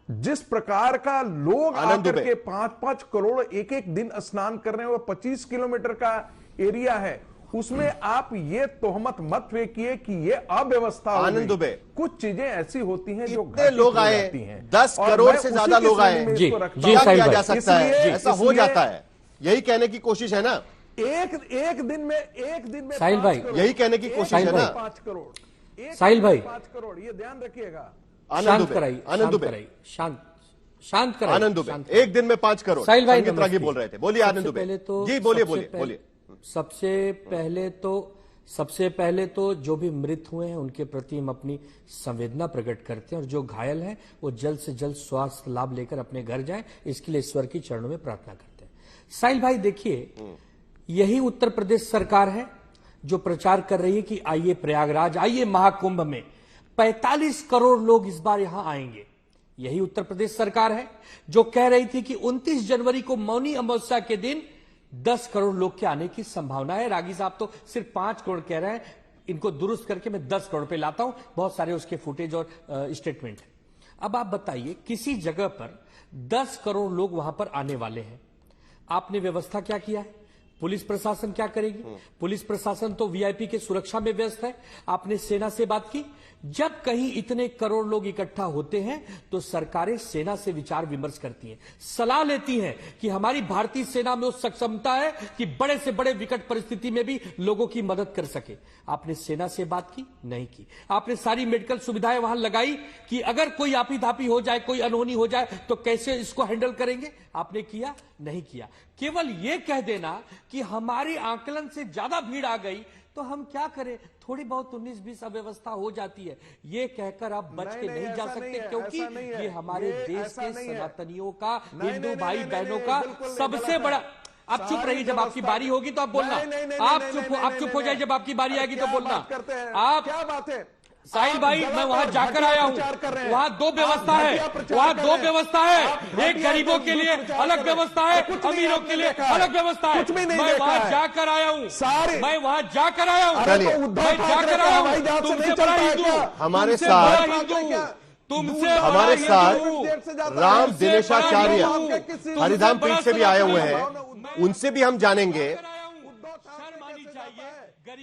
Speaker 2: जिस प्रकार का लोग आकर के 5-5 करोड़ एक दिन स्नान कर रहे हैं और 25 किलोमीटर का एरिया है, उसमें आप ये तोहमत मत फेंकिए कि ये अव्यवस्था हो गई। दुबे, कुछ चीजें ऐसी होती हैं जो
Speaker 1: इतने लोग आए, 10 करोड़ से ज्यादा लोग आए, क्या किया जा सकता है? ऐसा हो जाता है, यही कहने की कोशिश है ना।
Speaker 2: एक दिन में
Speaker 3: साहिल भाई,
Speaker 1: यही कहने की कोशिश है ना।
Speaker 2: 5 करोड़,
Speaker 3: साहिल भाई
Speaker 2: 5 करोड़, ये ध्यान रखिएगा।
Speaker 3: शांत कराइए, शांत कराइए।
Speaker 1: आनंद दुबे, एक दिन में 5 करोड़।
Speaker 3: साहिल भाई
Speaker 1: रागी बोल रहे थे, बोलिए आनंद दुबे जी, बोलिए।
Speaker 3: सबसे पहले तो जो भी मृत हुए हैं उनके प्रति हम अपनी संवेदना प्रकट करते हैं, और जो घायल हैं वो जल्द से जल्द स्वास्थ्य लाभ लेकर अपने घर जाएं, इसके लिए ईश्वर की चरणों में प्रार्थना करते हैं। साहिल भाई देखिए, यही उत्तर प्रदेश सरकार है जो प्रचार कर रही है कि आइए प्रयागराज, आइए महाकुंभ में 45 करोड़ लोग इस बार यहां आएंगे। यही उत्तर प्रदेश सरकार है जो कह रही थी कि 29 जनवरी को मौनी अमावस्या के दिन 10 करोड़ लोग के आने की संभावना है। रागी साहब तो सिर्फ 5 करोड़ कह रहे हैं, इनको दुरुस्त करके मैं 10 करोड़ पे लाता हूं, बहुत सारे उसके फुटेज और स्टेटमेंट है। अब आप बताइए, किसी जगह पर 10 करोड़ लोग वहां पर आने वाले हैं, आपने व्यवस्था क्या किया है? पुलिस प्रशासन क्या करेगी? पुलिस प्रशासन तो वीआईपी के सुरक्षा में व्यस्त है। आपने सेना से बात की? जब कहीं इतने करोड़ लोग इकट्ठा होते हैं तो सरकारें सेना से विचार विमर्श करती हैं, सलाह लेती हैं कि हमारी भारतीय सेना में उस सक्षमता है कि बड़े से बड़े विकट परिस्थिति में भी लोगों की मदद कर सके। आपने सेना से बात की? नहीं की। आपने सारी मेडिकल सुविधाएं वहां लगाई कि अगर कोई आपी-धापी हो जाए, कोई अनहोनी हो जाए तो कैसे इसको हैंडल करेंगे? आपने किया? नहीं किया। केवल यह कह देना कि हमारे आकलन से ज्यादा भीड़ आ गई तो हम क्या करें, थोड़ी बहुत 19-20 अव्यवस्था हो जाती है, ये कहकर आप बच के नहीं जा सकते, क्योंकि ये हमारे देश के सनातनियों का, हिंदू भाई बहनों का सबसे बड़ा। आप चुप रहिए, जब आपकी बारी होगी तो आप बोलना। आप चुप हो जाइए, जब आपकी बारी आएगी तो बोलना। आप क्या बात है साहिल भाई, मैं वहां जाकर आया हूं, वहां 2 व्यवस्था है, वहां 2 व्यवस्था है। एक गरीबों के लिए अलग व्यवस्था है, अमीरों के लिए अलग व्यवस्था है। मैं वहां जाकर आया हूं, मैं वहां जाकर आया हूं, मैं जाकर आया हूं। तुमसे बड़ा हिंदू
Speaker 1: हमारे साथ, हमारे साथ राम दिनेशाचार्य हरिधाम पीठ से भी आए हुए हैं, उनसे भी हम जानेंगे।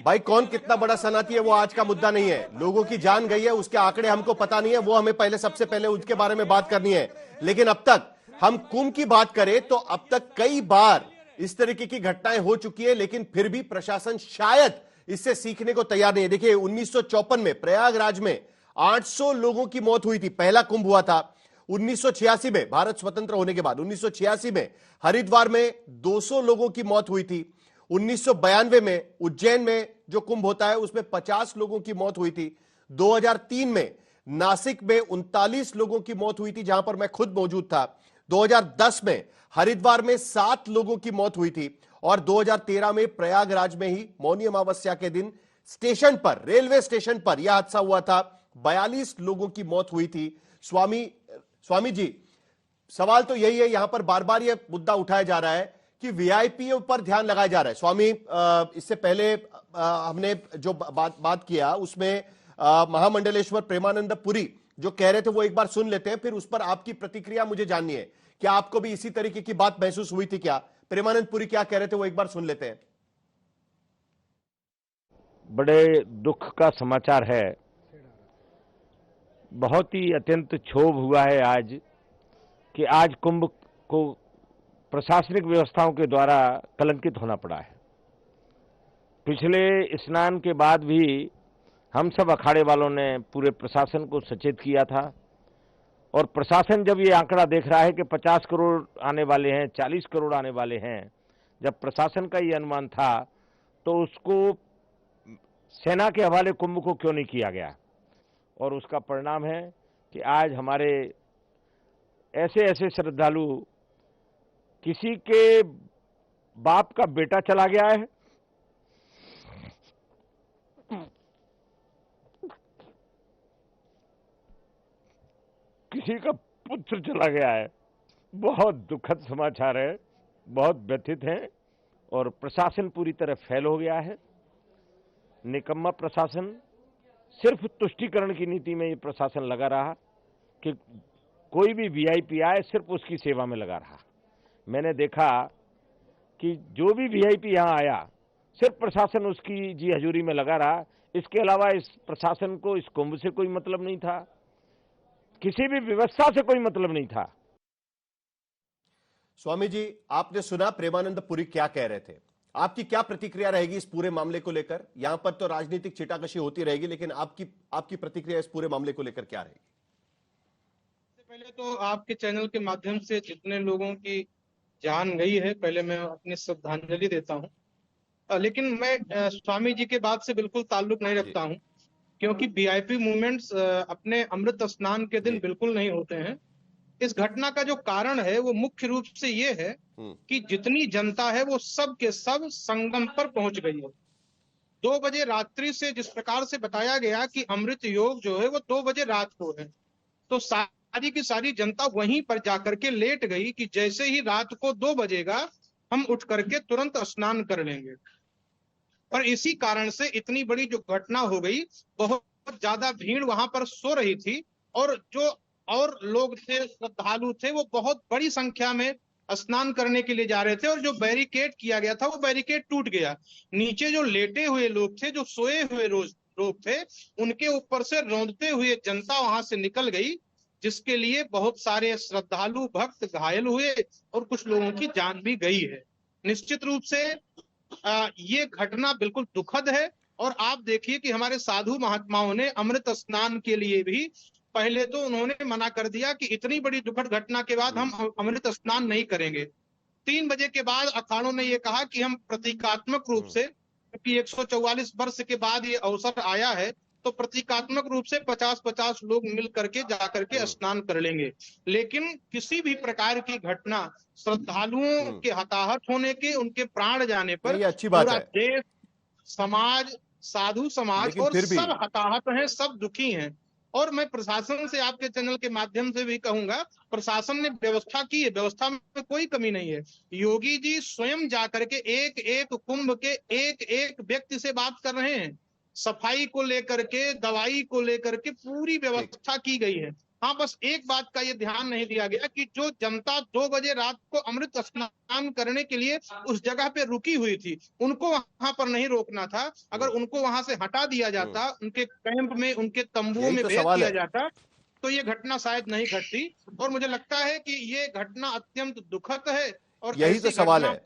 Speaker 1: भाई कौन कितना बड़ा सनाती है वो आज का मुद्दा नहीं है, लोगों की जान गई है, उसके आंकड़े हमको पता नहीं है, वो हमें पहले सबसे पहले उसके बारे में बात करनी है। लेकिन अब तक हम कुंभ की बात करें तो अब तक कई बार इस तरीके की घटनाएं हो चुकी है, लेकिन फिर भी प्रशासन शायद इससे सीखने को तैयार नहीं है। देखिए 1954 में प्रयागराज में 800 लोगों की मौत हुई थी, पहला कुंभ हुआ था। 1986 में भारत स्वतंत्र होने के बाद 1986 में हरिद्वार में 200 लोगों की मौत हुई थी। 1992 में उज्जैन में जो कुंभ होता है उसमें 50 लोगों की मौत हुई थी। 2003 में नासिक में 39 लोगों की मौत हुई थी, जहां पर मैं खुद मौजूद था। 2010 में हरिद्वार में 7 लोगों की मौत हुई थी और 2013 में प्रयागराज में ही मौनी अमावस्या के दिन स्टेशन पर, रेलवे स्टेशन पर यह हादसा हुआ था। 42 लोगों की मौत हुई थी। स्वामी जी, सवाल तो यही है, यहां पर बार बार यह मुद्दा उठाया जा रहा है कि वीआईपीओ पर ध्यान लगाया जा रहा है। स्वामी, इससे पहले हमने जो बात किया उसमें महामंडलेश्वर प्रेमानंद पुरी जो कह रहे थे वो एक बार सुन लेते हैं, फिर उस पर आपकी प्रतिक्रिया मुझे जाननी है। क्या आपको भी इसी तरीके की बात महसूस हुई थी क्या? प्रेमानंद पुरी क्या कह रहे थे वो एक बार सुन लेते हैं।
Speaker 8: बड़े दुख का समाचार है, बहुत ही अत्यंत क्षोभ हुआ है आज कि आज कुंभ को प्रशासनिक व्यवस्थाओं के द्वारा कलंकित होना पड़ा है। पिछले स्नान के बाद भी हम सब अखाड़े वालों ने पूरे प्रशासन को सचेत किया था और प्रशासन जब ये आंकड़ा देख रहा है कि 50 करोड़ आने वाले हैं, 40 करोड़ आने वाले हैं, जब प्रशासन का ये अनुमान था तो उसको सेना के हवाले कुंभ को क्यों नहीं किया गया। और उसका परिणाम है कि आज हमारे ऐसे ऐसे श्रद्धालु, किसी के बाप का बेटा चला गया है, किसी का पुत्र चला गया है। बहुत दुखद समाचार है, बहुत व्यथित हैं और प्रशासन पूरी तरह फेल हो गया है। निकम्मा प्रशासन, सिर्फ तुष्टीकरण की नीति में ये प्रशासन लगा रहा कि कोई भी वीआईपी आए सिर्फ उसकी सेवा में लगा रहा। मैंने देखा कि जो भी वीआईपी यहाँ आया सिर्फ प्रशासन उसकी जी हजूरी में लगा रहा। इसके अलावा इस प्रशासन को इस कुंभ से कोई मतलब नहीं था, किसी भी व्यवस्था से कोई मतलब नहीं था।
Speaker 1: स्वामी जी, आपने सुना प्रेमानंद पुरी क्या कह रहे थे, आपकी क्या प्रतिक्रिया रहेगी इस पूरे मामले को लेकर? यहां पर तो राजनीतिक छिटाकशी होती रहेगी, लेकिन आपकी प्रतिक्रिया इस पूरे मामले को लेकर क्या रहेगी?
Speaker 22: पहले तो आपके चैनल के माध्यम से जितने लोगों की जान गई है, पहले मैं अपनी श्रद्धांजलि देता हूं। लेकिन मैं स्वामी जी के बात से बिल्कुल ताल्लुक नहीं रखता हूं, क्योंकि वीआईपी मूवमेंट्स अपने अमृत स्नान के दिन बिल्कुल नहीं होते हैं। इस घटना का जो कारण है वो मुख्य रूप से ये है कि जितनी जनता है वो सब के सब संगम पर पहुंच गई है। 2 बजे रात्रि से जिस प्रकार से बताया गया कि अमृत योग जो है वो 2 बजे रात को है, तो सारी की सारी जनता वहीं पर जाकर के लेट गई कि जैसे ही रात को 2 बजेगा हम उठ करके तुरंत स्नान कर लेंगे। पर इसी कारण से इतनी बड़ी जो घटना हो गई, बहुत ज्यादा भीड़ वहां पर सो रही थी और जो और लोग थे, श्रद्धालु थे, वो बहुत बड़ी संख्या में स्नान करने के लिए जा रहे थे और जो बैरिकेड किया गया था वो बैरिकेड टूट गया। नीचे जो लेटे हुए लोग थे, जो सोए हुए लोग थे, उनके ऊपर से रौंदते हुए जनता वहां से निकल गई, जिसके लिए बहुत सारे श्रद्धालु भक्त घायल हुए और कुछ लोगों की जान भी गई है। निश्चित रूप से ये घटना बिल्कुल दुखद है। और आप देखिए कि हमारे साधु महात्माओं ने अमृत स्नान के लिए भी पहले तो उन्होंने मना कर दिया कि इतनी बड़ी दुखद घटना के बाद हम अमृत स्नान नहीं करेंगे। 3 बजे के बाद अखाड़ों ने ये कहा कि हम प्रतीकात्मक रूप से, क्योंकि 144 वर्ष के बाद ये अवसर आया है, तो प्रतीकात्मक रूप से 50-50 लोग मिल करके जाकर के स्नान कर लेंगे। लेकिन किसी भी प्रकार की घटना, श्रद्धालुओं के हताहत होने के, उनके प्राण जाने पर
Speaker 1: अच्छी बात
Speaker 22: पूरा
Speaker 1: है।
Speaker 22: देश, समाज, साधु समाज और सब हताहत हैं, सब दुखी हैं। और मैं प्रशासन से, आपके चैनल के माध्यम से भी कहूंगा, प्रशासन ने व्यवस्था की है, व्यवस्था में कोई कमी नहीं है। योगी जी स्वयं जाकर के एक एक कुंभ के एक एक व्यक्ति से बात कर रहे हैं। सफाई को लेकर के, दवाई को लेकर के पूरी व्यवस्था की गई है। हाँ, बस एक बात का ये ध्यान नहीं दिया गया कि जो जनता 2 बजे रात को अमृत स्नान करने के लिए उस जगह पे रुकी हुई थी, उनको वहां पर नहीं रोकना था। अगर उनको वहां से हटा दिया जाता, उनके कैंप में, उनके तंबुओं में भेज दिया जाता, तो ये घटना शायद नहीं घटती। और मुझे लगता है कि ये घटना अत्यंत दुखद है। और
Speaker 1: यही तो सवाल है।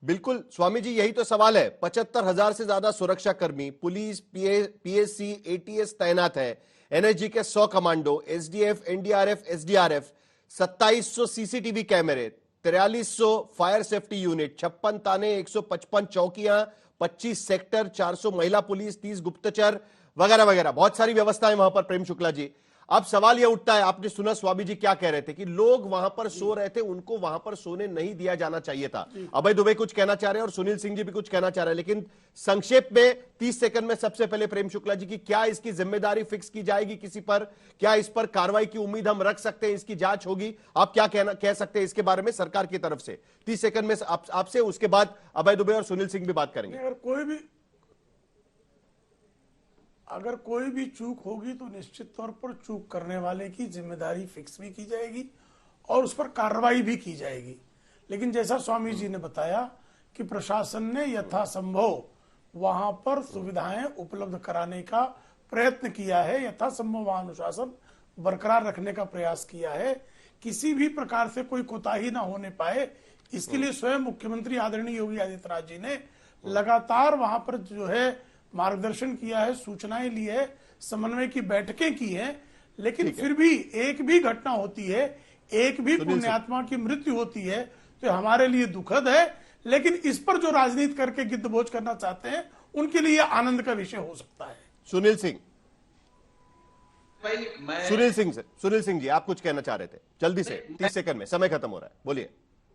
Speaker 1: बिल्कुल स्वामी जी, यही तो सवाल है। 75,000 से ज्यादा सुरक्षा कर्मी, पुलिस, पीएससी, एटीएस तैनात है, एनएसजी के 100 commando, SDF, NDRF, SDRF, 2700 CCTV कैमरे, 4300 फायर सेफ्टी यूनिट, 56 थाने, 155 चौकियां, 25 सेक्टर, 400 महिला पुलिस, 30 गुप्तचर वगैरह वगैरह, बहुत सारी व्यवस्थाएं वहां पर। प्रेम शुक्ला जी, अब सवाल यह उठता है, आपने सुना स्वामी जी क्या कह रहे थे कि लोग वहां पर सो रहे थे, उनको वहां पर सोने नहीं दिया जाना चाहिए था। अभय दुबे कुछ कहना चाह रहे हैं और सुनील सिंह जी भी कुछ कहना चाह रहे हैं, लेकिन संक्षेप में 30 सेकंड में सबसे पहले प्रेम शुक्ला जी की क्या इसकी जिम्मेदारी फिक्स की जाएगी किसी पर? क्या इस पर कार्रवाई की उम्मीद हम रख सकते हैं? इसकी जांच होगी? आप क्या कह सकते हैं इसके बारे में सरकार की तरफ से? 30 सेकंड में आपसे, उसके बाद अभय दुबे और सुनील सिंह भी बात करेंगे।
Speaker 7: अगर कोई भी चूक होगी तो निश्चित तौर पर चूक करने वाले की जिम्मेदारी फिक्स भी की जाएगी और उस पर कार्रवाई भी की जाएगी। लेकिन जैसा स्वामी जी ने बताया कि प्रशासन ने यथासंभव वहां पर सुविधाएं उपलब्ध कराने का प्रयत्न किया है, यथासंभव वहां अनुशासन बरकरार रखने का प्रयास किया है, किसी भी प्रकार से कोई कोताही ना होने पाए, इसके लिए स्वयं मुख्यमंत्री आदरणीय योगी आदित्यनाथ जी ने लगातार वहां पर जो है मार्गदर्शन किया है, सूचनाएं ली है, समन्वय की बैठकें की हैं। लेकिन फिर भी एक भी घटना होती है, एक भी पुण्यात्मा की मृत्यु होती है तो हमारे लिए दुखद है। लेकिन इस पर जो राजनीति करके गिद्धबोझ करना चाहते हैं उनके लिए आनंद का विषय हो सकता है।
Speaker 1: सुनील सिंह, सुनील सिंह जी, आप कुछ कहना चाह रहे थे, जल्दी से 30 सेकंड में, समय खत्म हो रहा है, बोलिए।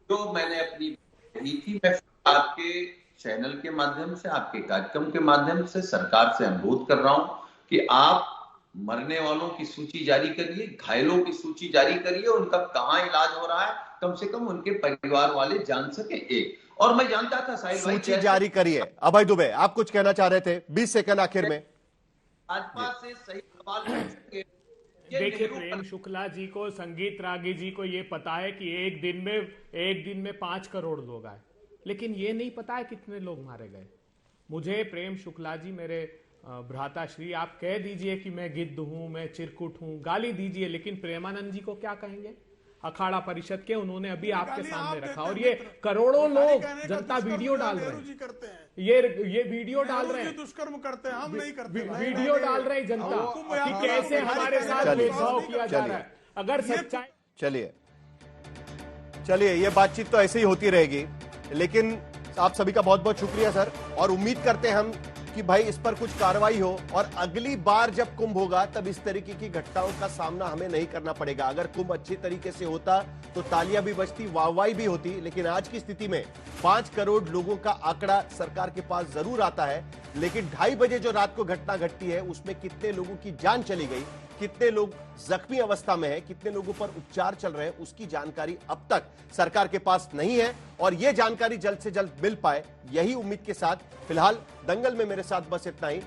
Speaker 20: जो मैंने अपनी थी, मैं आपके चैनल के माध्यम से, आपके कार्यक्रम के माध्यम से सरकार से अनुरोध कर रहा हूं कि आप मरने वालों की सूची जारी करिए, घायलों की सूची जारी करिए, उनका कहां इलाज हो रहा है, कम से कम उनके परिवार वाले जान सके। एक और मैं जानता था साहिल भाई,
Speaker 1: सूची जारी करिए। अभय दुबे, आप कुछ कहना चाह रहे थे, 20 सेकंड आखिर में।
Speaker 20: भाजपा से सही सवाल पूछ सके।
Speaker 21: देखिए, प्रेम शुक्ला जी को, संगीत रागी जी को ये पता है कि एक दिन में 5 करोड़ लोग आए, लेकिन ये नहीं पता है कितने लोग मारे गए। मुझे प्रेम शुक्ला जी, मेरे भ्राता श्री, आप कह दीजिए कि मैं गिद्ध हूं, मैं चिरकुट हूं, गाली dीजिए, लेकिन प्रेमानंद जी को क्या कहेंगे? अखाड़ा परिषद के उन्होंने अभी आपके सामने रखा, और ये करोड़ों लोग जनता वीडियो डाल रहे हैं, ये वीडियो डाल रहे हैं,
Speaker 7: दुष्कर्म करते हैं, हम नहीं करते,
Speaker 21: वीडियो डाल रहे हैं जनता कि कैसे हमारे साथ भेदभाव किया जा रहा है। अगर सच्चाई,
Speaker 1: चलिए ये बातचीत तो ऐसे ही होती रहेगी, लेकिन आप सभी का बहुत बहुत शुक्रिया सर, और उम्मीद करते हैं हम कि भाई इस पर कुछ कार्रवाई हो और अगली बार जब कुंभ होगा तब इस तरीके की घटनाओं का सामना हमें नहीं करना पड़ेगा। अगर कुंभ अच्छे तरीके से होता तो तालियां भी बजती, वाहवाही भी होती, लेकिन आज की स्थिति में 5 करोड़ लोगों का आंकड़ा सरकार के पास जरूर आता है, लेकिन 2:30 बजे जो रात को घटना घटती है उसमें कितने लोगों की जान चली गई, कितने लोग जख्मी अवस्था में हैं, कितने लोगों पर उपचार चल रहे हैं, उसकी जानकारी अब तक सरकार के पास नहीं है, और यह जानकारी जल्द से जल्द मिल पाए, यही उम्मीद के साथ फिलहाल दंगल में मेरे साथ बस इतना ही।